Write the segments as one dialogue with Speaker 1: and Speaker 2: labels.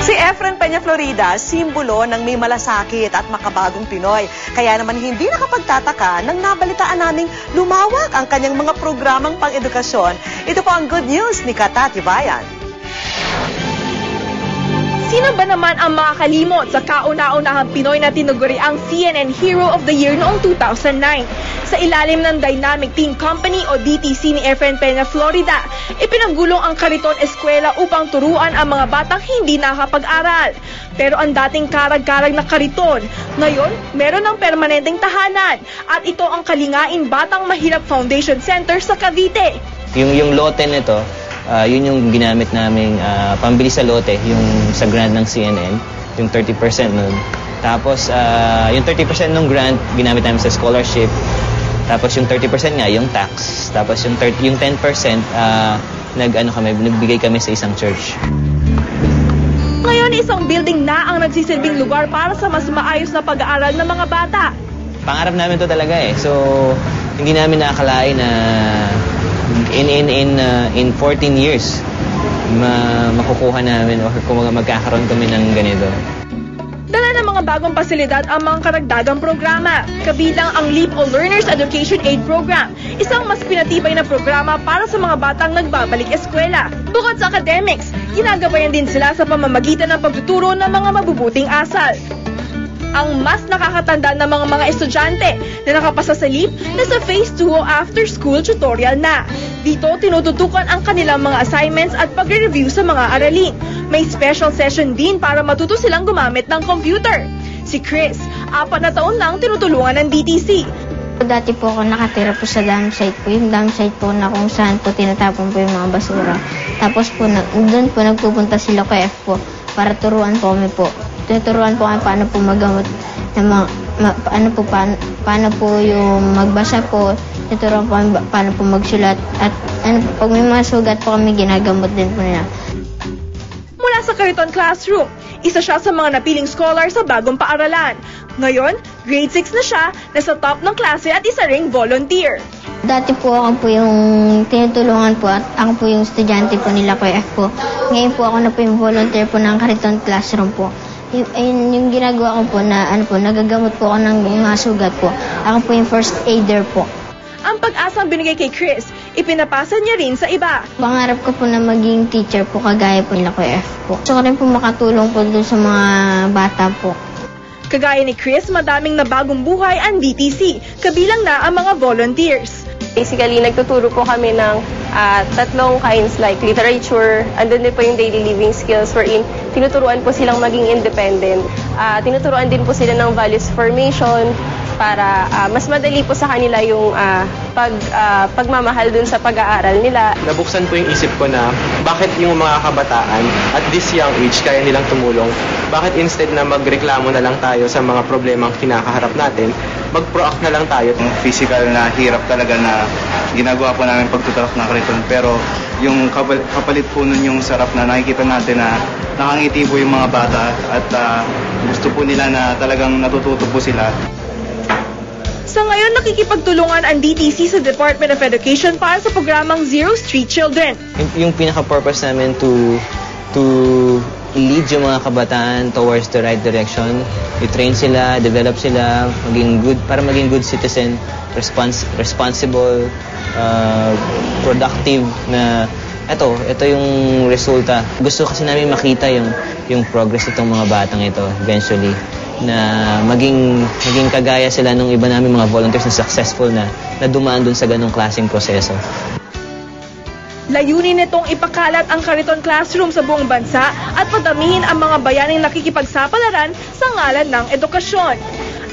Speaker 1: Si Efren Peña Florida, simbolo ng may malasakit at makabagong Pinoy. Kaya naman hindi nakapagtataka nang nabalitaan naming lumawak ang kanyang mga programang pang-edukasyon. Ito po ang good news ni Kata Tibayan.
Speaker 2: Sino ba naman ang makakalimot sa kauna-unahang Pinoy na tinuguri ang CNN Hero of the Year noong 2009? Sa ilalim ng Dynamic Teen Company o DTC ni Efren Peña Florida, ipinagulong ang Kariton Eskwela upang turuan ang mga batang hindi nakapag-aral. Pero ang dating karag-karag na Kariton, ngayon meron ng permanenteng tahanan at ito ang Kalingain Batang Mahirap Foundation Center sa Cavite.
Speaker 3: Yung lote nito, yun yung ginamit naming pambili sa lote, yung sa grant ng CNN, yung 30% nun. Tapos, yung 30% ng grant, ginamit namin sa scholarship. Tapos yung 30% nga, yung tax. Tapos yung 10%, nagbigay kami sa isang church.
Speaker 2: Ngayon, isang building na ang nagsisilbing lugar para sa mas maayos na pag-aaral ng mga bata.
Speaker 3: Pangarap namin to talaga eh. So, hindi namin nakakalain na in 14 years, makukuha namin o kung magkakaroon kami ng ganito.
Speaker 2: Dala ng mga bagong pasilidad ang mga karagdagang programa, kabilang ang Leap o Learners Education Aid Program, isang mas pinatibay na programa para sa mga batang nagbabalik eskwela. Bukod sa academics, ginagabayan din sila sa pamamagitan ng pagtuturo ng mga mabubuting asal. Ang mas nakakatanda ng mga estudyante na nakapasa sa LEAP na sa Phase 2 o After School Tutorial na. Dito, tinututukan ang kanilang mga assignments at pagre-review sa mga aralin. May special session din para matuto silang gumamit ng computer. Si Chris, 4 na taon lang tinutulungan ng DTC.
Speaker 4: Dati po ako nakatira po sa dam site po. Yung dam site po na kung saan po tinatapon po yung mga basura. Tapos po, doon po nagpupunta sila kay F po para turuan po kami po. Tuturuan po kami paano po magamot ng paano po yung magbasa po. Tuturuan po kami paano po magsulat. At pag may mga sugat po kami, ginagamot din po nila.
Speaker 2: Mula sa Kariton Classroom, isa siya sa mga napiling scholar sa bagong paaralan. Ngayon, grade 6 na siya, nasa top ng klase at isa ring volunteer.
Speaker 4: Dati po ako po yung tinutulungan po at ako po yung estudyante po nila kay F po. Ngayon po ako na po yung volunteer po ng Kariton Classroom po. Yung ginagawa ko po na nagagamot po ako ng mga sugat po. Ako po yung first aider po.
Speaker 2: Ang pag-asang binigay kay Chris, ipinapasa niya rin sa iba.
Speaker 4: Pangarap ko po na maging teacher po kagaya po nila kay F po. Gusto ko rin po makatulong po dun sa mga bata po.
Speaker 2: Kagaya ni Chris, madaming nabagong buhay ang DTC, kabilang na ang mga volunteers.
Speaker 5: Basically, nagtuturo po kami ng 3 kinds like literature, andun din po yung daily living skills wherein tinuturuan po silang maging independent. Tinuturuan din po sila ng values formation para mas madali po sa kanila yung pagmamahal dun sa pag-aaral nila.
Speaker 6: Nabuksan po yung isip ko na bakit yung mga kabataan at this young age kaya nilang tumulong. Bakit instead na magreklamo na lang tayo sa mga problemang kinakaharap natin, mag-proact na lang tayo.
Speaker 7: Yung physical na hirap talaga na ginagawa po namin pagtuturok ng Kariton. Pero yung kapalit po nun yung sarap na nakikita natin na nakangiti po yung mga bata at gusto po nila na talagang natututo po sila.
Speaker 2: Sa ngayon, nakikipagtulungan ang DTC sa Department of Education para sa programang Zero Street Children.
Speaker 3: Yung pinaka-purpose namin to lead yung mga kabataan towards the right direction. I-train sila, develop sila, para maging good citizen, responsible, productive na ito yung resulta. Gusto kasi namin makita yung progress itong mga batang ito eventually, na maging kagaya sila nung iba namin mga volunteers na successful na dumaan dun sa ganong klaseng proseso.
Speaker 2: Layunin nitong ipakalat ang Kariton Classroom sa buong bansa at padamihin ang mga bayaning nakikipagsapalaran sa ngalan ng edukasyon.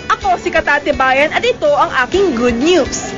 Speaker 2: Ako si Kata Tibayan at ito ang aking good news.